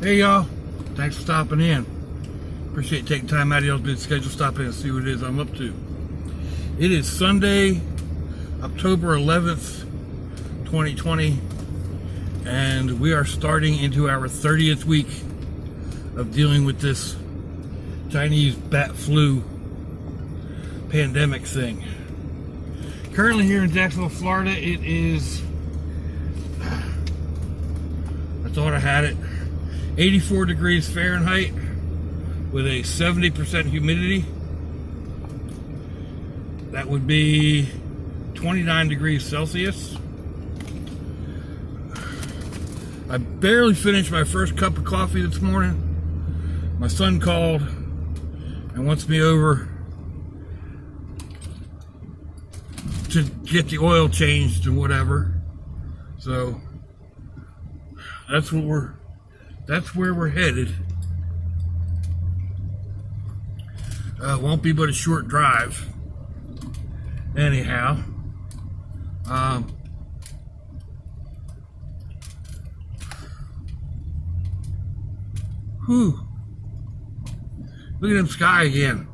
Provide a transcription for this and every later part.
Hey y'all, thanks for stopping in. Appreciate you taking time out of y'all's busy schedule, stop in and see what it is I'm up to. It is Sunday, October 11th, 2020, and we are starting into our 30th week of dealing with this Chinese bat flu pandemic thing. Currently here in Jacksonville, Florida, it is, I thought I had it, 84 degrees Fahrenheit with a 70% humidity. That would be 29 degrees Celsius. I barely finished my first cup of coffee this morning. My son called and wants me over to get the oil changed and whatever. So that's where we're headed. Won't be but a short drive. Anyhow, whew. Look at them sky again.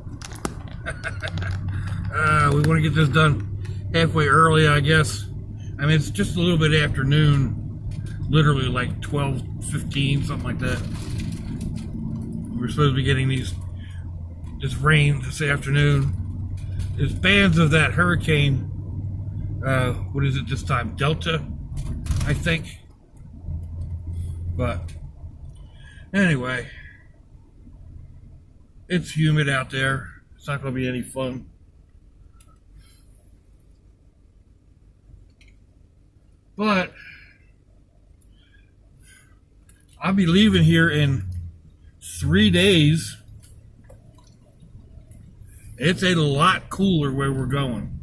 We want to get this done halfway early, I guess. I mean, it's just a little bit afternoon, literally like 12:15, something like that. We're supposed to be getting this rain this afternoon. There's bands of that hurricane. What is it this time? Delta, I think. But anyway, it's humid out there. It's not going to be any fun. But I'll be leaving here in 3 days. It's a lot cooler where we're going.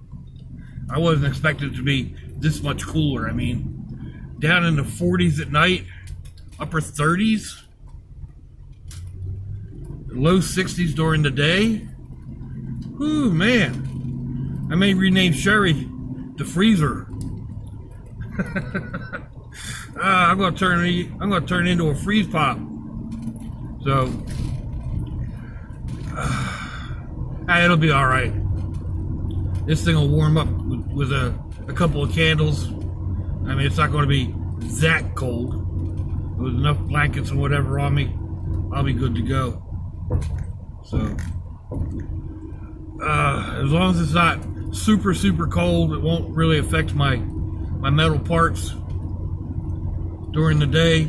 I wasn't expecting it to be this much cooler. I mean, down in the 40s at night, upper 30s, low 60s during the day. Ooh, man. I may rename Sherry the Freezer. I'm gonna turn it into a freeze pop. So it'll be all right. This thing will warm up with a couple of candles. I mean, it's not going to be that cold. With enough blankets and whatever on me, I'll be good to go. So as long as it's not super cold, it won't really affect my metal parts during the day.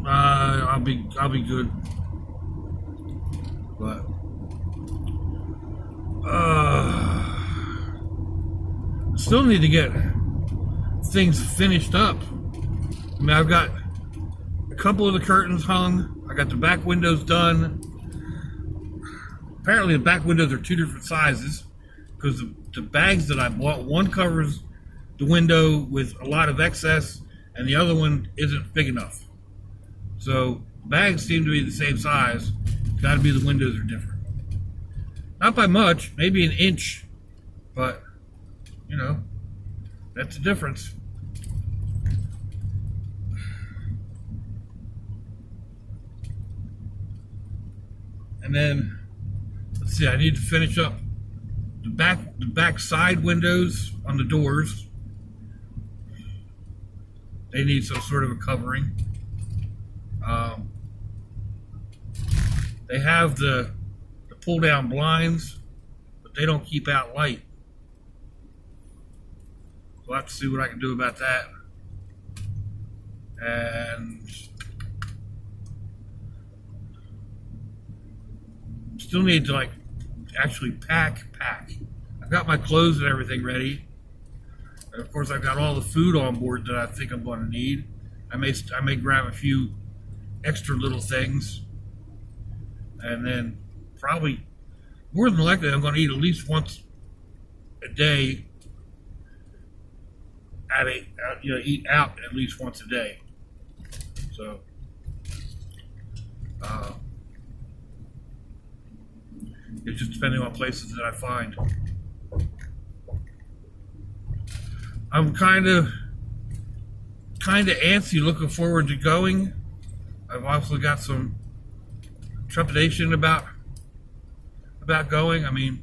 I'll be good. But still need to get things finished up. I mean, I've got a couple of the curtains hung. I got the back windows done. Apparently the back windows are two different sizes because the bags that I bought, one covers the window with a lot of excess and the other one isn't big enough. So bags seem to be the same size. It's got to be the windows are different. Not by much, maybe an inch, but you know, that's the difference. And then let's see, I need to finish up the back side windows on the doors. They need some sort of a covering. They have the pull down blinds, but they don't keep out light. So I'll have to see what I can do about that. And still need to actually pack. I've got my clothes and everything ready. And of course I've got all the food on board that I think I'm going to need. I may grab a few extra little things. And then probably, more than likely, I'm going to eat at least once a day. Eat out at least once a day. So, it's just depending on places that I find. I'm kind of kind of antsy looking forward to going. I've also got some trepidation about going. I mean,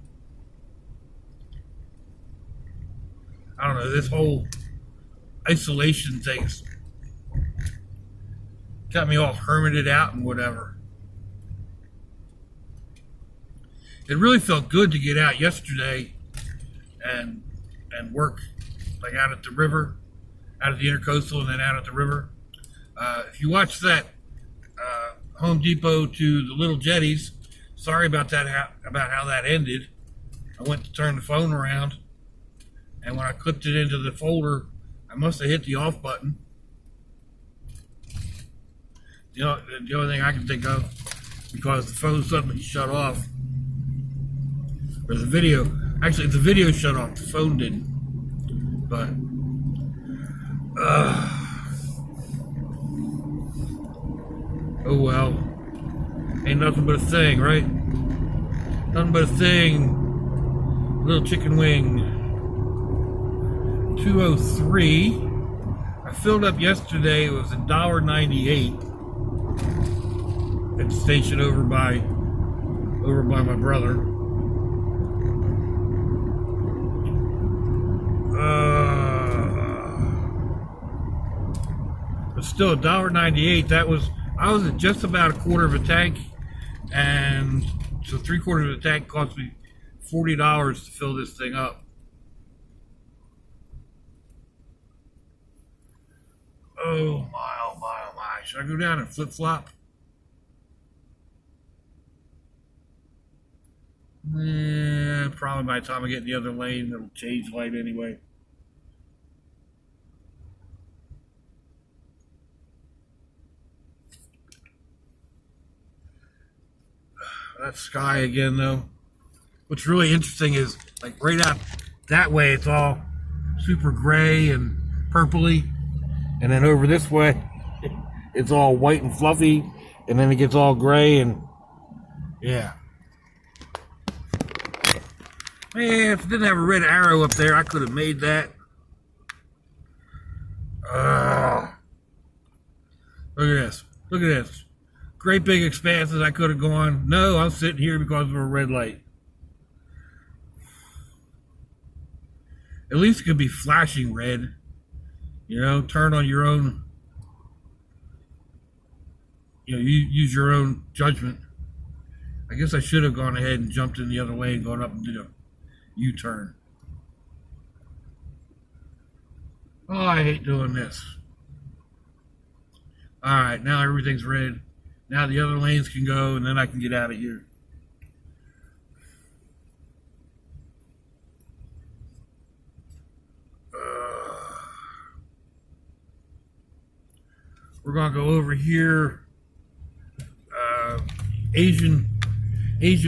I don't know, this whole isolation thing's got me all hermited out and whatever. It really felt good to get out yesterday and work like out at the river, out at the Intercoastal, and then out at the river. If you watch that Home Depot to the Little Jetties, sorry about that, about how that ended. I went to turn the phone around, and when I clipped it into the folder, I must have hit the off button. You know, the only thing I can think of, because the phone suddenly shut off. Or the video, actually the video shut off, the phone didn't. But, oh well. Ain't nothing but a thing, right? Nothing but a thing. Little chicken wing. 203. I filled up yesterday. It was $1.98 at the station over by my brother. But still, $1.98. I was at just about a quarter of a tank, and so 3/4 of the tank cost me $40 to fill this thing up. Oh my, oh my, oh my. Should I go down and flip-flop? Probably by the time I get in the other lane, it'll change light anyway. That sky again, though. What's really interesting is, like, right out that way, it's all super gray and purpley. And then over this way, it's all white and fluffy. And then it gets all gray and, yeah. Man, if it didn't have a red arrow up there, I could have made that. Look at this. Look at this. Great big expanses. I could have gone, no, I'm sitting here because of a red light. At least it could be flashing red. You know, turn on your own, you know, you use your own judgment. I guess I should have gone ahead and jumped in the other lane, gone up and did a U-turn. Oh, I hate doing this. All right, now everything's red. Now the other lanes can go, and then I can get out of here. We're gonna go over here. Asian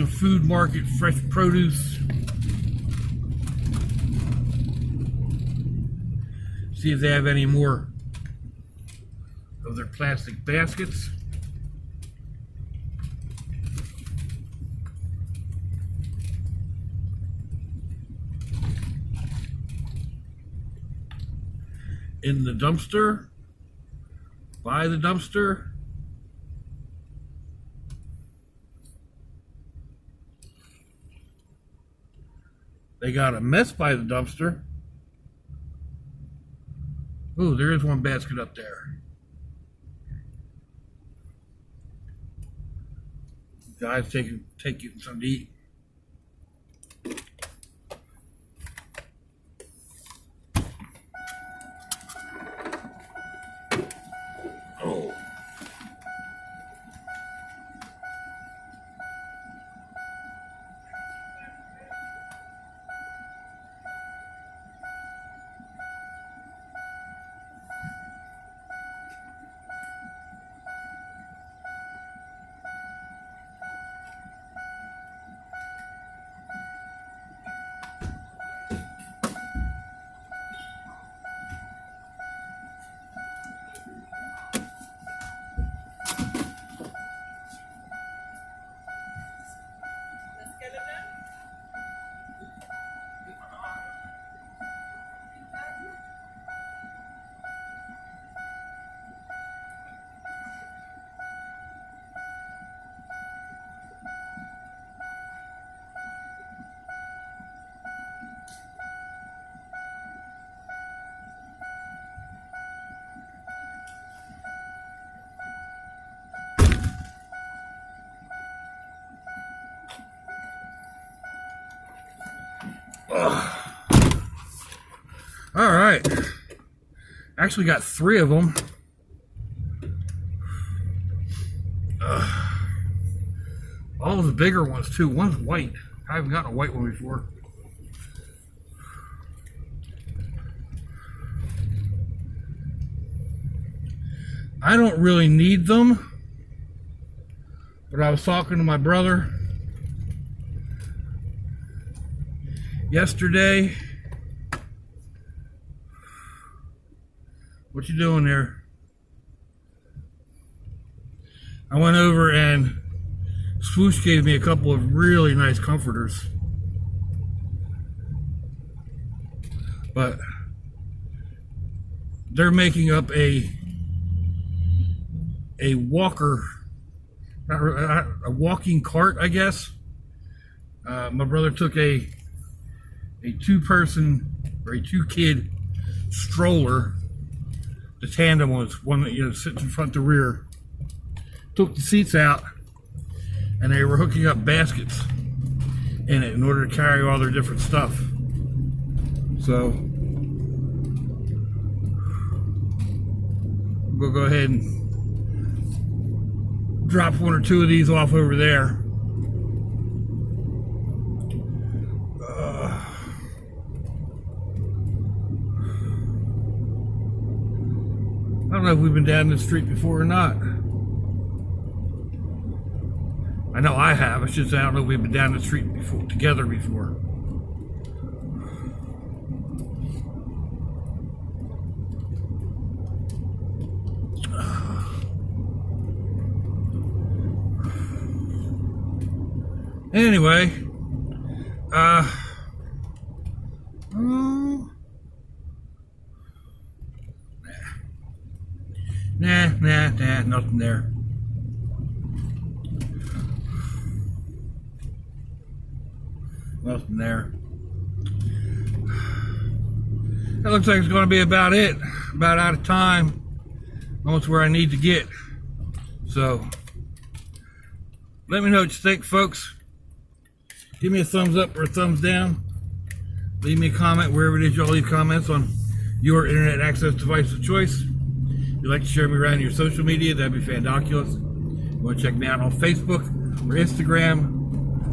food market, fresh produce. See if they have any more of their plastic baskets. In the dumpster, by the dumpster. They got a mess by the dumpster. Ooh, there is one basket up there. Guys taking something to eat. Oh. right. Actually got 3 of them. All of the bigger ones too. One's white. I haven't gotten a white one before. I don't really need them, but I was talking to my brother yesterday. What you doing there? I went over and Swoosh gave me a couple of really nice comforters. But they're making up a walker, a walking cart, I guess. My brother took a 2-person or a 2-kid stroller. The tandem was one that sits in front to rear. Took the seats out, and they were hooking up baskets in it in order to carry all their different stuff. So we'll go ahead and drop 1 or 2 of these off over there. I don't know if we've been down this street before or not. I know I have. It's just I don't know if we've been down the street together before. Anyway, nah, nothing there. Nothing there. That looks like it's going to be about it. About out of time. Almost where I need to get. So, let me know what you think, folks. Give me a thumbs up or a thumbs down. Leave me a comment wherever it is y'all leave comments on your internet access device of choice. If you'd like to share me around your social media, that'd be fandoculous. You want to check me out on Facebook or Instagram,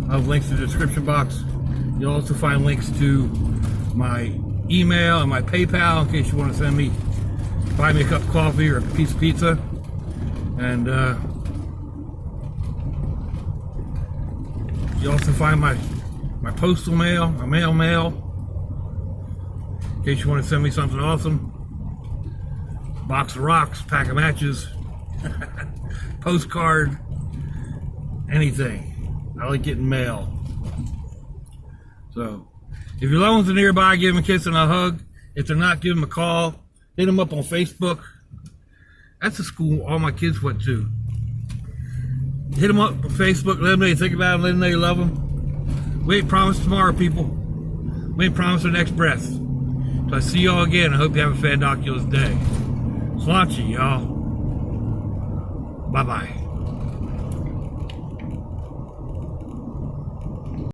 I'll have links in the description box. You'll also find links to my email and my PayPal in case you want to send me, buy me a cup of coffee or a piece of pizza. And you also find my postal mail, my mail, in case you want to send me something awesome. Box of rocks, pack of matches, postcard, anything. I like getting mail. So, if your loved ones are nearby, give them a kiss and a hug. If they're not, give them a call. Hit them up on Facebook. That's the school all my kids went to. Hit them up on Facebook. Let them know you think about them. Let them know you love them. We ain't promised tomorrow, people. We ain't promised our next breath. So I see y'all again. I hope you have a fandoculous day. Sláinte, y'all. Bye-bye.